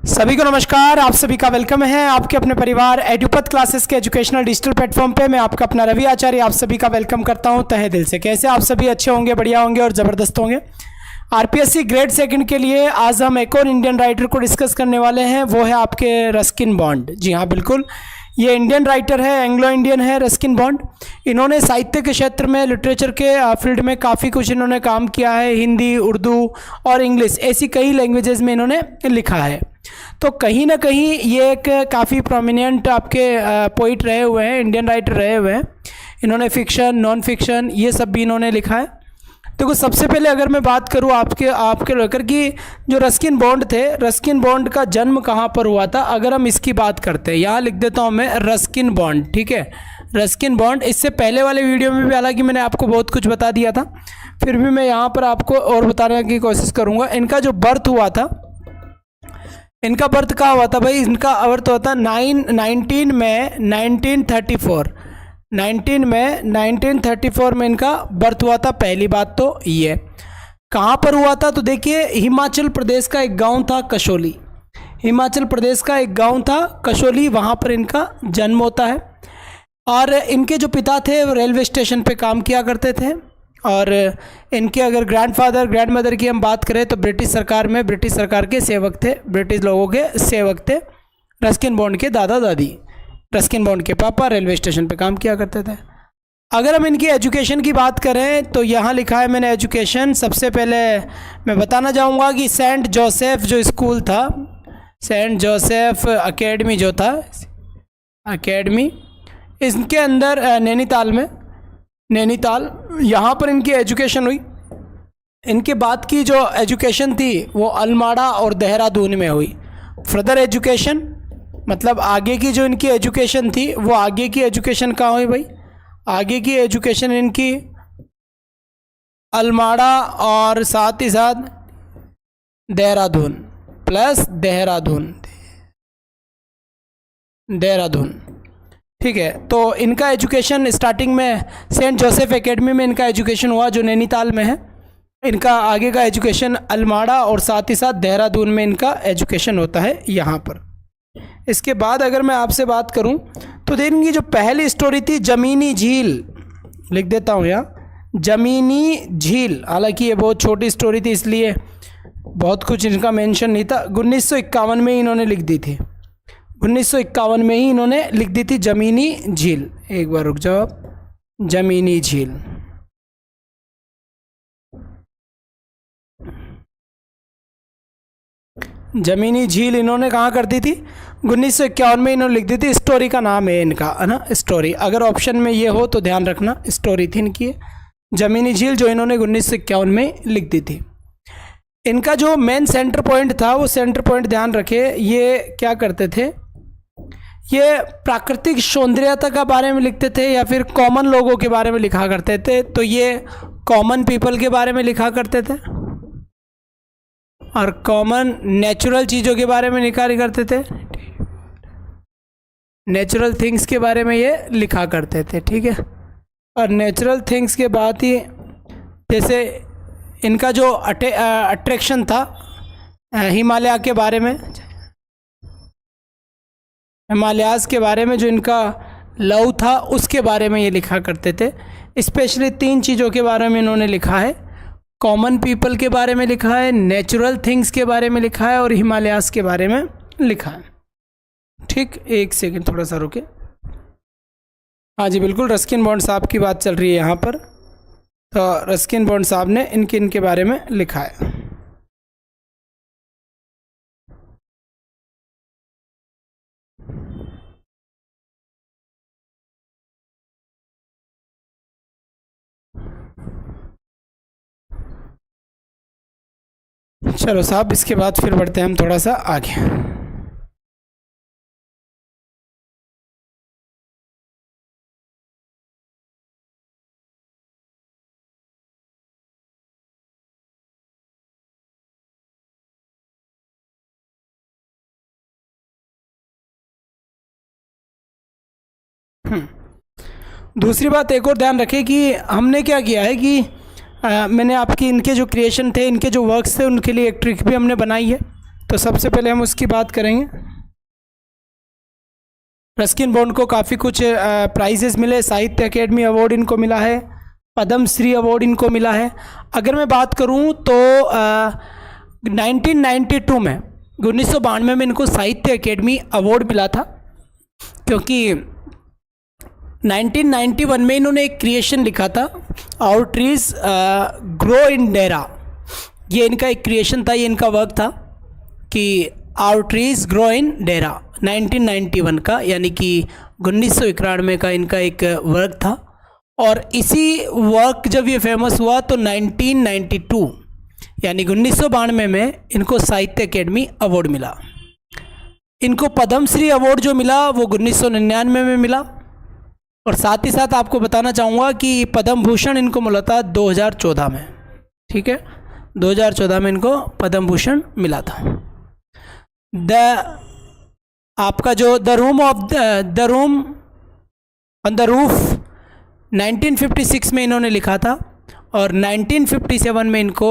सभी को नमस्कार। आप सभी का वेलकम है आपके अपने परिवार एडुपथ क्लासेस के एजुकेशनल डिजिटल प्लेटफॉर्म पे। मैं आपका अपना रवि आचार्य आप सभी का वेलकम करता हूं तहे दिल से। कैसे आप सभी अच्छे होंगे, बढ़िया होंगे और ज़बरदस्त होंगे। आरपीएससी ग्रेड सेकंड के लिए आज हम एक और इंडियन राइटर को डिस्कस करने वाले हैं, वो है आपके रस्किन बॉन्ड। जी हाँ, बिल्कुल, ये इंडियन राइटर है, एंग्लो इंडियन है रस्किन बॉन्ड। इन्होंने साहित्य के क्षेत्र में, लिटरेचर के फील्ड में काफ़ी कुछ इन्होंने काम किया है। हिंदी, उर्दू और इंग्लिश ऐसी कई लैंग्वेजेस में इन्होंने लिखा है। तो कहीं ना कहीं ये एक काफ़ी प्रोमिनेंट आपके पोइट रहे हुए हैं, इंडियन राइटर रहे हुए हैं। इन्होंने फिक्शन, नॉन फिक्शन ये सब भी इन्होंने लिखा है। देखो, सबसे पहले अगर मैं बात करूँ आपके लेकर कि जो रस्किन बॉन्ड थे, रस्किन बॉन्ड का जन्म कहाँ पर हुआ था, अगर हम इसकी बात करते हैं, यहाँ लिख देता हूँ मैं रस्किन बॉन्ड। ठीक है, रस्किन बॉन्ड। इससे पहले वाले वीडियो में भी हालांकि मैंने आपको बहुत कुछ बता दिया था, फिर भी मैं यहाँ पर आपको और बताने की कोशिश करूँगा। इनका जो बर्थ हुआ था, इनका बर्थ कहाँ हुआ था भाई? इनका बर्थ हुआ था 19 मई 1934। 19 मई 1934 में इनका बर्थ हुआ था। पहली बात तो ये कहाँ पर हुआ था, तो देखिए हिमाचल प्रदेश का एक गांव था कसौली। हिमाचल प्रदेश का एक गांव था कसौली, वहाँ पर इनका जन्म होता है। और इनके जो पिता थे वो रेलवे स्टेशन पे काम किया करते थे। और इनके अगर ग्रैंडफादर, ग्रैंडमदर की हम बात करें तो ब्रिटिश सरकार में, ब्रिटिश सरकार के सेवक थे, ब्रिटिश लोगों के सेवक थे। रस्किन बॉन्ड के दादा दादी, रस्किन बॉन्ड के पापा रेलवे स्टेशन पे काम किया करते थे। अगर हम इनकी एजुकेशन की बात करें तो यहाँ लिखा है मैंने एजुकेशन। सबसे पहले मैं बताना चाहूँगा कि सेंट जोसेफ जो स्कूल था, सेंट जोसेफ अकेडमी जो था, अकेडमी, इसके अंदर नैनीताल में, नैनीताल, यहाँ पर इनकी एजुकेशन हुई। इनके बाद की जो एजुकेशन थी वो अल्माड़ा और देहरादून में हुई। फर्दर एजुकेशन मतलब आगे की जो इनकी एजुकेशन थी वो आगे की एजुकेशन कहाँ हुई भाई? आगे की एजुकेशन इनकी अल्माड़ा और साथ ही साथ देहरादून, प्लस देहरादून, देहरादून। ठीक है, तो इनका एजुकेशन स्टार्टिंग में सेंट जोसेफ एकेडमी में इनका एजुकेशन हुआ जो नैनीताल में है। इनका आगे का एजुकेशन अल्माड़ा और साथ ही साथ देहरादून में इनका एजुकेशन होता है यहाँ पर। इसके बाद अगर मैं आपसे बात करूं तो इनकी जो पहली स्टोरी थी जमीनी झील, लिख देता हूं यहाँ जमीनी झील। हालांकि ये बहुत छोटी स्टोरी थी इसलिए बहुत कुछ इनका मेंशन नहीं था। 1951 में ही इन्होंने लिख दी थी, 1951 में ही इन्होंने लिख दी थी जमीनी झील। एक बार रुक जाओ, जमीनी झील। जमीनी झील इन्होंने कहाँ कर दी थी? 1951 में इन्होंने लिख दी थी। स्टोरी का नाम है इनका, है ना, स्टोरी। अगर ऑप्शन में ये हो तो ध्यान रखना, स्टोरी थी इनकी जमीनी झील जो इन्होंने 1951 में लिख दी थी। इनका जो मेन सेंटर पॉइंट था वो सेंटर पॉइंट ध्यान रखे, ये क्या करते थे, ये प्राकृतिक सौंदर्यता के बारे में लिखते थे या फिर कॉमन लोगों के बारे में लिखा करते थे। तो ये कॉमन पीपल के बारे में लिखा करते थे और कॉमन नेचुरल चीज़ों के बारे में लिखा करते थे, नेचुरल थिंग्स के बारे में ये लिखा करते थे। ठीक है, और नेचुरल थिंग्स के बाद ही जैसे इनका जो अट्रैक्शन था हिमालय के बारे में, हिमालयाज़ के बारे में जो इनका लव था उसके बारे में ये लिखा करते थे। स्पेशली 3 चीज़ों के बारे में इन्होंने लिखा है, कॉमन पीपल के बारे में लिखा है, नेचुरल थिंग्स के बारे में लिखा है और हिमालयाज़ के बारे में लिखा है। ठीक, एक सेकंड थोड़ा सा रुके। हाँ जी, बिल्कुल, रस्किन बॉन्ड साहब की बात चल रही है यहाँ पर। तो रस्किन बॉन्ड साहब ने इनके बारे में लिखा है। चलो साहब, इसके बाद फिर बढ़ते हैं हम थोड़ा सा आगे। दूसरी बात एक और ध्यान रखें कि हमने क्या किया है कि मैंने आपकी इनके जो क्रिएशन थे, इनके जो वर्क्स थे, उनके लिए एक ट्रिक भी हमने बनाई है। तो सबसे पहले हम उसकी बात करेंगे। रस्किन बॉन्ड को काफ़ी कुछ प्राइजेस मिले, साहित्य अकेडमी अवार्ड इनको मिला है, पद्म श्री अवार्ड इनको मिला है। अगर मैं बात करूं तो 1992 में 1992 में इनको साहित्य अकेडमी अवार्ड मिला था, क्योंकि 1991 में इन्होंने एक क्रिएशन लिखा था, our trees grow in Dehra. ये इनका एक क्रिएशन था, ये इनका वर्क था कि our trees grow in Dehra, 1991 का, यानी कि 1991 का इनका एक वर्क था। और इसी वर्क जब ये फेमस हुआ तो 1992 यानी 1992 में इनको साहित्य अकेडमी अवार्ड मिला। इनको पद्म श्री अवार्ड जो मिला वो 1999 में मिला। और साथ ही साथ आपको बताना चाहूँगा कि पद्म भूषण इनको मिला था 2014 में। ठीक है, 2014 में इनको पद्म भूषण मिला था। आपका जो the room on the roof 1956 में इन्होंने लिखा था, और 1957 में इनको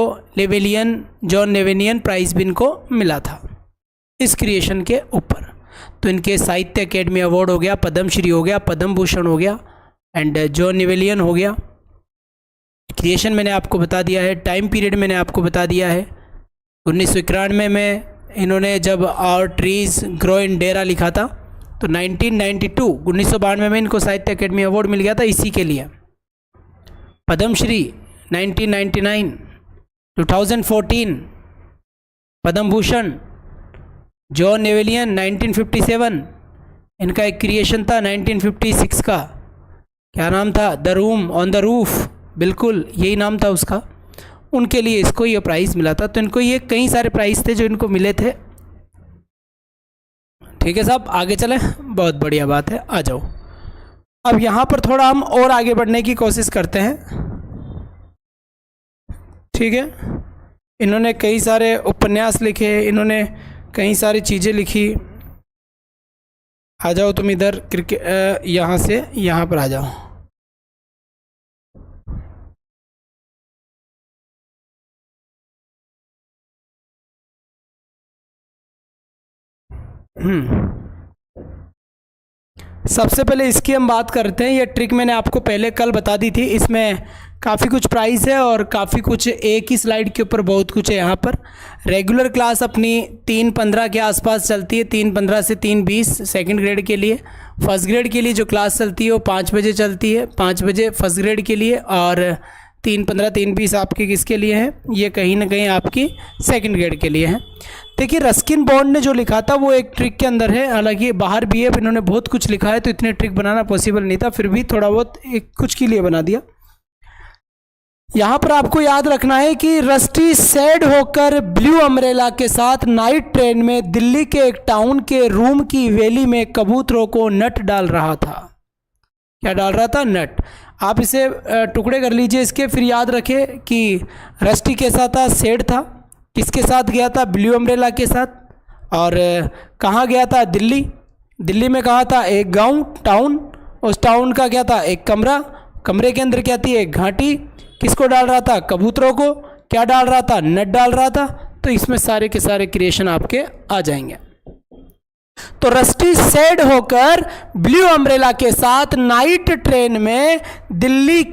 जॉन लेवेनियन प्राइज़ भी इनको मिला था इस क्रिएशन के ऊपर। तो इनके साहित्य अकेडमी अवार्ड हो गया, पद्मश्री हो गया, पद्म भूषण हो गया एंड जॉन लेवेनियन हो गया। क्रिएशन मैंने आपको बता दिया है, टाइम पीरियड मैंने आपको बता दिया है। 1991 में इन्होंने जब आवर ट्रीज ग्रो इन डेरा लिखा था तो 1992 में इनको साहित्य अकेडमी अवार्ड मिल गया था इसी के लिए। पद्मश्री 1999, 2014 पद्म भूषण, जॉन लेवेनियन 1957, इनका एक क्रिएशन था 1956 का, क्या नाम था, the room on the roof, बिल्कुल यही नाम था उसका। उनके लिए इसको ये प्राइज़ मिला था। तो इनको ये कई सारे प्राइज़ थे जो इनको मिले थे। ठीक है साहब, आगे चले, बहुत बढ़िया बात है, आ जाओ। अब यहाँ पर थोड़ा हम और आगे बढ़ने की कोशिश करते हैं। ठीक है, इन्होंने कई सारे उपन्यास लिखे, इन्होंने कई सारी चीज़ें लिखी। आ जाओ तुम इधर यहाँ से यहाँ पर आ जाओ। सबसे पहले इसकी हम बात करते हैं। ये ट्रिक मैंने आपको पहले कल बता दी थी। इसमें काफ़ी कुछ प्राइस है और काफ़ी कुछ, एक ही स्लाइड के ऊपर बहुत कुछ है। यहाँ पर रेगुलर क्लास अपनी 3:15 के आसपास चलती है, 3:15 से 3:20 सेकंड ग्रेड के लिए। फर्स्ट ग्रेड के लिए जो क्लास चलती है वो 5 बजे चलती है, 5 बजे फर्स्ट ग्रेड के लिए, और 3:15 3:20 आपके किसके लिए है, ये कहीं ना कहीं आपकी सेकंड ग्रेड के लिए है। देखिए रस्किन बॉन्ड ने जो लिखा था वो एक ट्रिक के अंदर है, हालांकि बाहर भी है, इन्होंने बहुत कुछ लिखा है तो इतने ट्रिक बनाना पॉसिबल नहीं था, फिर भी थोड़ा बहुत एक कुछ के लिए बना दिया। यहाँ पर आपको याद रखना है कि रस्टी सैड होकर ब्लू अम्ब्रेला के साथ नाइट ट्रेन में दिल्ली के एक टाउन के रूम की वैली में कबूतरों को नट डाल रहा था। क्या डाल रहा था? नट। आप इसे टुकड़े कर लीजिए इसके, फिर याद रखें कि रस्टी के साथ था, सैड था, किसके साथ गया था? ब्लू अम्ब्रेला के साथ। और कहाँ गया था? दिल्ली। दिल्ली में कहाँ था? एक गांव, टाउन। उस टाउन का क्या था? एक कमरा। कमरे के अंदर क्या थी? एक घाटी। किसको डाल रहा था? कबूतरों को। क्या डाल रहा था? नट डाल रहा था। तो इसमें सारे के सारे क्रिएशन आपके आ जाएंगे। तो रस्टी सैड होकर ब्लू अम्ब्रेला के साथ नाइट ट्रेन में दिल्ली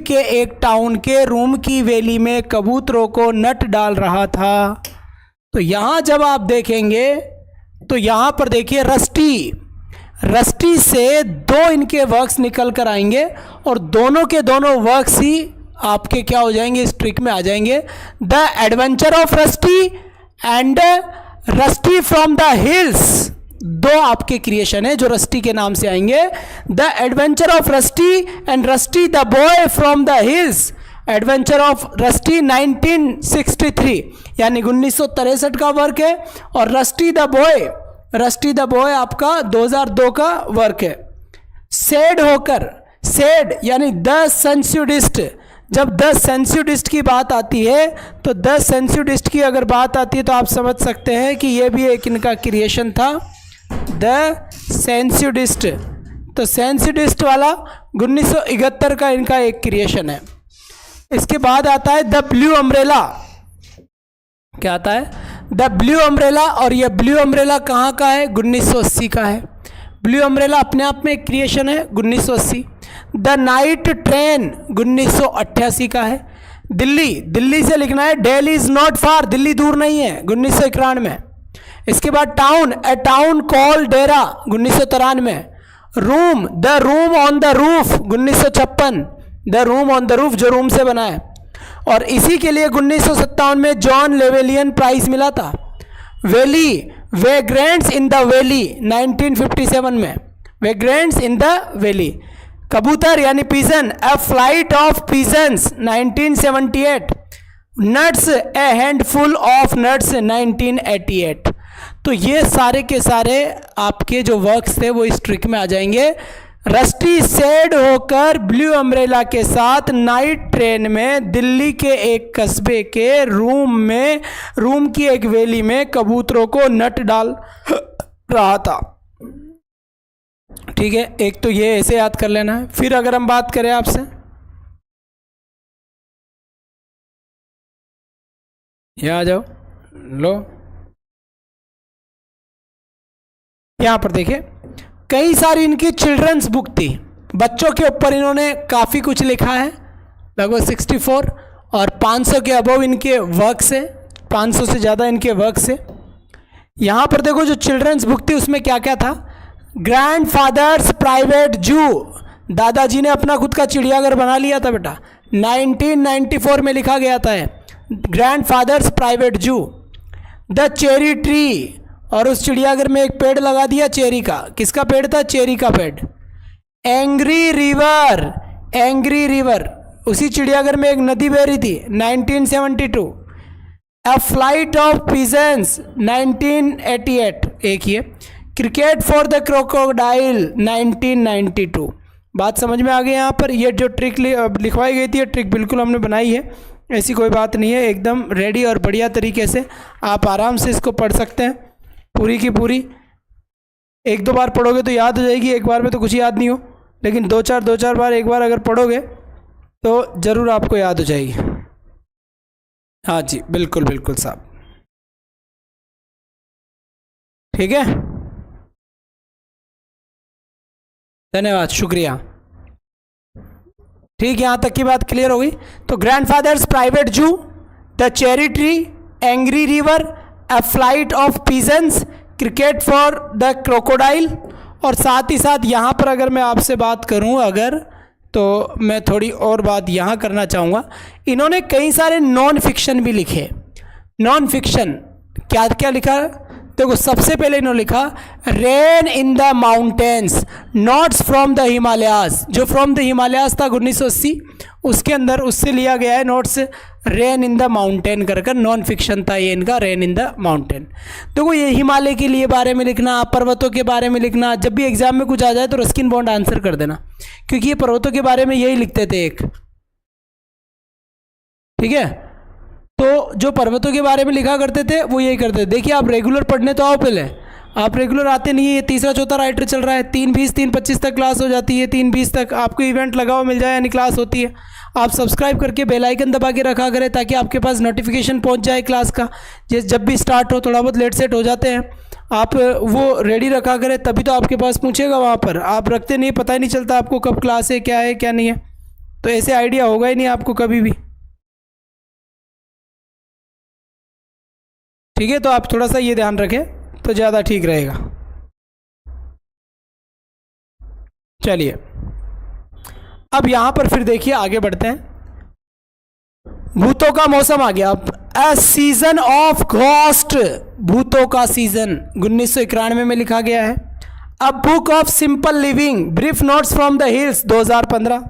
के एक टाउन के रूम की वैली में कबूतरों को नट डाल रहा था। तो यहां जब आप देखेंगे तो यहां पर देखिए रस्टी से दो इनके वर्क्स निकल कर आएंगे और दोनों के दोनों वर्क्स ही आपके क्या हो जाएंगे? इस ट्रिक में आ जाएंगे। The adventure of rusty and rusty from the hills, दो आपके क्रिएशन है जो रस्टी के नाम से आएंगे। The adventure of rusty and rusty the boy from the hills. Adventure of rusty 1963 यानी 1963 का वर्क है, और रस्टी द बॉय आपका 2002 का वर्क है। सैड यानी द सेंसुडिस्ट। जब द सेंसुडिस्ट की बात आती है तो द सेंसुडिस्ट की अगर बात आती है तो आप समझ सकते हैं कि ये भी एक इनका क्रिएशन था, द सेंसुडिस्ट। तो सेंसुडिस्ट वाला 1971 का इनका एक क्रिएशन है। इसके बाद आता है द ब्लू अम्ब्रेला। क्या आता है, द ब्लू अम्ब्रेला। और ये ब्लू अम्ब्रेला कहाँ का है, 1980 का है। ब्लू अम्ब्रेला अपने आप में एक क्रिएशन है, 1980। द नाइट ट्रेन 1988 का है। दिल्ली, दिल्ली से लिखना है, Delhi is not far, Delhi दूर नहीं है, 1991। इसके बाद town, A town call Dera, 1993। Room, the room on the roof, 1956। The room on the roof, जो रूम से बना है। और इसी के लिए 1957 में जॉन लेवेलियन प्राइज मिला था। Valley, vagrants in the valley, 1957 में, वेग्रेंट्स इन द वैली। कबूतर यानी pigeon, a flight of pigeons, 1978। Nuts, a handful of nuts, 1988। तो ये सारे के सारे आपके जो वर्क्स थे वो इस ट्रिक में आ जाएंगे। रस्टी सेड होकर ब्लू अम्ब्रेला के साथ नाइट ट्रेन में दिल्ली के एक कस्बे के रूम में, रूम की एक वैली में कबूतरों को नट डाल रहा था। ठीक है, एक तो ये ऐसे याद कर लेना है। फिर अगर हम बात करें आपसे, यहाँ आ जाओ, लो यहां पर देखिए, कई सारी इनकी चिल्ड्रंस बुक थी, बच्चों के ऊपर इन्होंने काफ़ी कुछ लिखा है, लगभग 64, और 500 के अबव इनके वर्क्स है, 500 से ज़्यादा इनके वर्क्स है। यहाँ पर देखो जो चिल्ड्रंस बुक थी उसमें क्या क्या था, ग्रैंडफादर्स प्राइवेट जू, दादाजी ने अपना खुद का चिड़ियाघर बना लिया था बेटा, 1994 में लिखा गया था grandfathers private zoo. The cherry tree, और उस चिड़ियाघर में एक पेड़ लगा दिया चेरी का, किसका पेड़ था, चेरी का पेड़। एंग्री रिवर, एंग्री रिवर, उसी चिड़ियाघर में एक नदी बह रही थी, 1972। अ फ्लाइट ऑफ पिजन्स, 1988, एक ही है। Cricket for the crocodile, 1992। बात समझ में आ गई यहाँ पर। ये जो ट्रिक लिखवाई गई थी, ये ट्रिक बिल्कुल हमने बनाई है, ऐसी कोई बात नहीं है, एकदम रेडी और बढ़िया तरीके से आप आराम से इसको पढ़ सकते हैं, पूरी की पूरी। एक दो बार पढ़ोगे तो याद हो जाएगी, एक बार में तो कुछ याद नहीं हो, लेकिन दो चार बार एक बार अगर पढ़ोगे तो ज़रूर आपको याद हो जाएगी। हाँ जी, बिल्कुल बिल्कुल साहब, ठीक है, धन्यवाद, शुक्रिया। ठीक, यहाँ तक की बात क्लियर हो गई। तो grandfather's private zoo, the cherry tree, angry river, a flight of pigeons, cricket for the crocodile. और साथ ही साथ यहाँ पर अगर मैं आपसे बात करूँ अगर, तो मैं थोड़ी और बात यहाँ करना चाहूँगा। इन्होंने कई सारे नॉन फिक्शन भी लिखे। नॉन फिक्शन क्या क्या लिखा, देखो सबसे पहले इन्होंने लिखा rain in the mountains, notes from the Himalayas. जो फ्रॉम द हिमालयाज था 1980, उसके अंदर उससे लिया गया है notes, rain in the mountain कर नॉन फिक्शन था ये इनका, रेन इन द माउंटेन। देखो ये हिमालय के लिए बारे में लिखना, पर्वतों के बारे में लिखना, जब भी एग्जाम में कुछ आ जाए तो रस्किन बॉन्ड आंसर कर देना, क्योंकि ये पर्वतों के बारे में यही लिखते थे एक, ठीक है। तो जो पर्वतों के बारे में लिखा करते थे वो यही करते थे। देखिए आप रेगुलर पढ़ने तो आओ, पहले आप रेगुलर आते नहीं है, ये तीसरा चौथा राइटर चल रहा है, 3:20 3:25 तक क्लास हो जाती है, 3:20 तक आपको इवेंट लगाओ मिल जाए यानी क्लास होती है। आप सब्सक्राइब करके बेल आइकन दबा के रखा करें ताकि आपके पास नोटिफिकेशन पहुंच जाए क्लास का, जब भी स्टार्ट हो, थोड़ा बहुत लेट सेट हो जाते हैं, आप वो रेडी रखा करें, तभी तो आपके पास पूछेगा वहाँ पर। आप रखते नहीं, पता ही नहीं चलता आपको कब क्लास है क्या नहीं है, तो ऐसे आइडिया होगा ही नहीं आपको कभी भी, ठीक है। तो आप थोड़ा सा ये ध्यान रखें तो ज़्यादा ठीक रहेगा। चलिए अब यहाँ पर फिर देखिए आगे बढ़ते हैं। भूतों का मौसम आ गया। अ सीजन ऑफ घोस्ट, भूतों का सीजन 1991 में लिखा गया है। A book of simple living, brief notes from the hills 2015।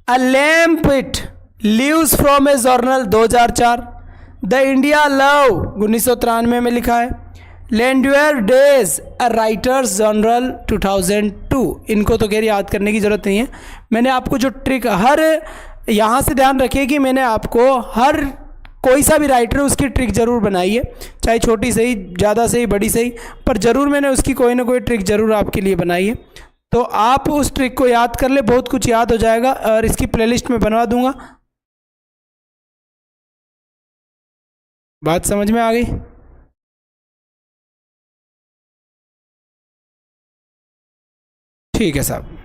A lamp it leaves from A journal 2004। The India love 1993 में लिखा है। लैंडवेयर डेज अ राइटर्स जर्नल 2002। इनको तो खैर याद करने की ज़रूरत नहीं है, मैंने आपको जो ट्रिक हर, यहाँ से ध्यान रखिए कि मैंने आपको हर कोई सा भी राइटर है उसकी ट्रिक ज़रूर बनाई है, चाहे छोटी सही, ज़्यादा सही, बड़ी सही, पर ज़रूर मैंने उसकी कोई ना कोई ट्रिक ज़रूर आपके लिए बनाई है। तो आप उस ट्रिक को याद कर ले, बहुत कुछ याद हो जाएगा, और इसकी प्लेलिस्ट में बनवा दूंगा। बात समझ में आ गई? ठीक है साहब,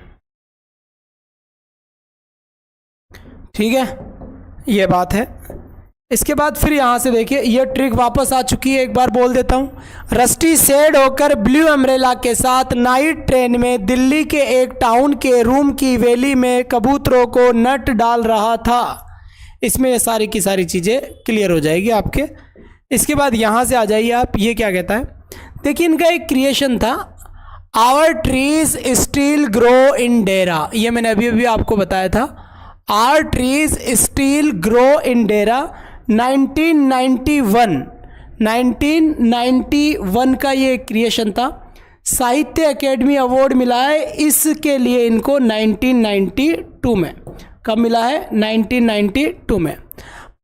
ठीक है, ये बात है। इसके बाद फिर यहाँ से देखिए ये ट्रिक वापस आ चुकी है, एक बार बोल देता हूँ। रस्टी सेड होकर ब्लू अम्ब्रेला के साथ नाइट ट्रेन में दिल्ली के एक टाउन के रूम की वेली में कबूतरों को नट डाल रहा था। इसमें ये सारी की सारी चीज़ें क्लियर हो जाएगी आपके। इसके बाद यहाँ से आ जाइए आप, ये क्या कहता है, देखिए इनका एक क्रिएशन था, our trees still grow in Dehra. ये मैंने अभी अभी आपको बताया था, our trees still grow in Dehra. 1991 का ये क्रिएशन था। साहित्य अकेडमी अवार्ड मिला है इसके लिए इनको 1992 में। कब मिला है? 1992 में।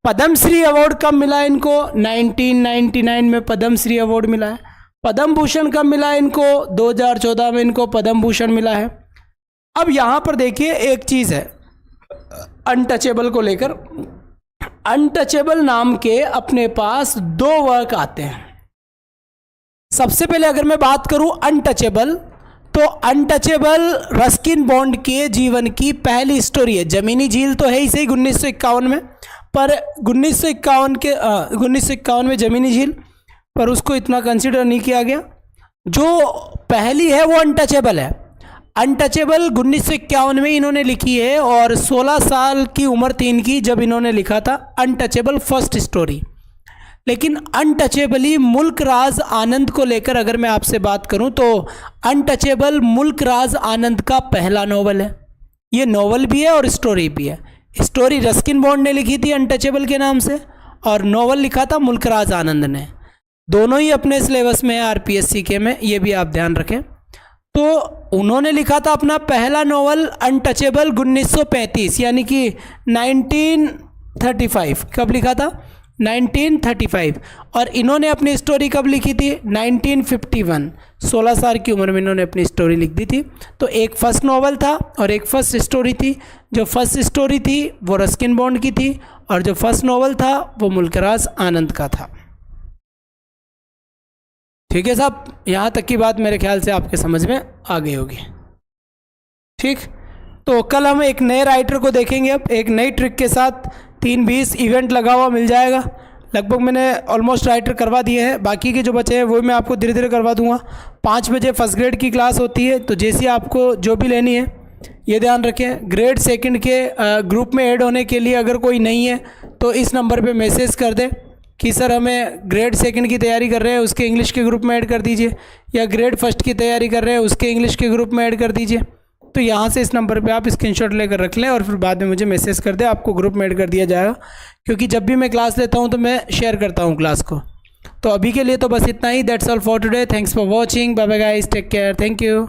पद्मश्री अवार्ड कब मिला है इनको? 1999 में पद्मश्री अवार्ड मिला है। पद्म भूषण कब मिला है इनको? 2014 में इनको पद्म भूषण मिला है। अब यहाँ पर देखिए एक चीज़ है अनटचेबल को लेकर। अनटचेबल नाम के अपने पास 2 वर्क आते हैं। सबसे पहले अगर मैं बात करूं अनटचेबल, तो अनटचेबल रस्किन बॉन्ड के जीवन की पहली स्टोरी है। जमीनी झील तो है ही सही 1951 में, पर 1951 में जमीनी झील, पर उसको इतना कंसिडर नहीं किया गया। जो पहली है वो अनटचेबल है। अनटचेबल 1951 में इन्होंने लिखी है और 16 साल की उम्र थी इनकी जब इन्होंने लिखा था अनटचेबल फर्स्ट स्टोरी। लेकिन अनटचेबली मुल्क राज आनंद को लेकर अगर मैं आपसे बात करूं तो अनटचेबल मुल्क राज आनंद का पहला नॉवल है। ये नॉवल भी है और स्टोरी भी है। स्टोरी रस्किन बॉन्ड ने लिखी थी अनटचेबल के नाम से और नॉवल लिखा था मुल्क राज आनंद ने। दोनों ही अपने सिलेबस में है आरपीएससी के में, ये भी आप ध्यान रखें। तो उन्होंने लिखा था अपना पहला नॉवल अनटचेबल 1935 यानी कि 1935। कब लिखा था? 1935। और इन्होंने अपनी स्टोरी कब लिखी थी? 1951। 16 साल की उम्र में इन्होंने अपनी स्टोरी लिख दी थी। तो एक फर्स्ट नॉवल था और एक फर्स्ट स्टोरी थी। जो फर्स्ट स्टोरी थी वो रस्किन बॉन्ड की थी और जो फर्स्ट नॉवल था वो मुल्क राज आनंद का था। ठीक है साहब, यहाँ तक की बात मेरे ख्याल से आपके समझ में आ गई होगी। ठीक, तो कल हम एक नए राइटर को देखेंगे। अब एक नई ट्रिक के साथ 3-20 इवेंट लगा हुआ मिल जाएगा। लगभग मैंने ऑलमोस्ट राइटर करवा दिए हैं, बाकी के जो बचे हैं वो मैं आपको धीरे धीरे करवा दूंगा। 5 बजे फर्स्ट ग्रेड की क्लास होती है, तो जैसी आपको जो भी लेनी है ये ध्यान रखें। ग्रेड सेकंड के ग्रुप में ऐड होने के लिए अगर कोई नहीं है तो इस नंबर पे मैसेज कर दें कि सर हमें ग्रेड सेकंड की तैयारी कर रहे हैं उसके इंग्लिश के ग्रुप में ऐड कर दीजिए, या ग्रेड फर्स्ट की तैयारी कर रहे हैं उसके इंग्लिश के ग्रुप में ऐड कर दीजिए। तो यहाँ से इस नंबर पे आप स्क्रीनशॉट लेकर रख लें और फिर बाद में मुझे मैसेज कर दें, आपको ग्रुप में ऐड कर दिया जाएगा। क्योंकि जब भी मैं क्लास लेता हूँ तो मैं शेयर करता हूँ क्लास को। तो अभी के लिए तो बस इतना ही। That's all for today. Thanks for watching. Bye bye guys, take care, thank you.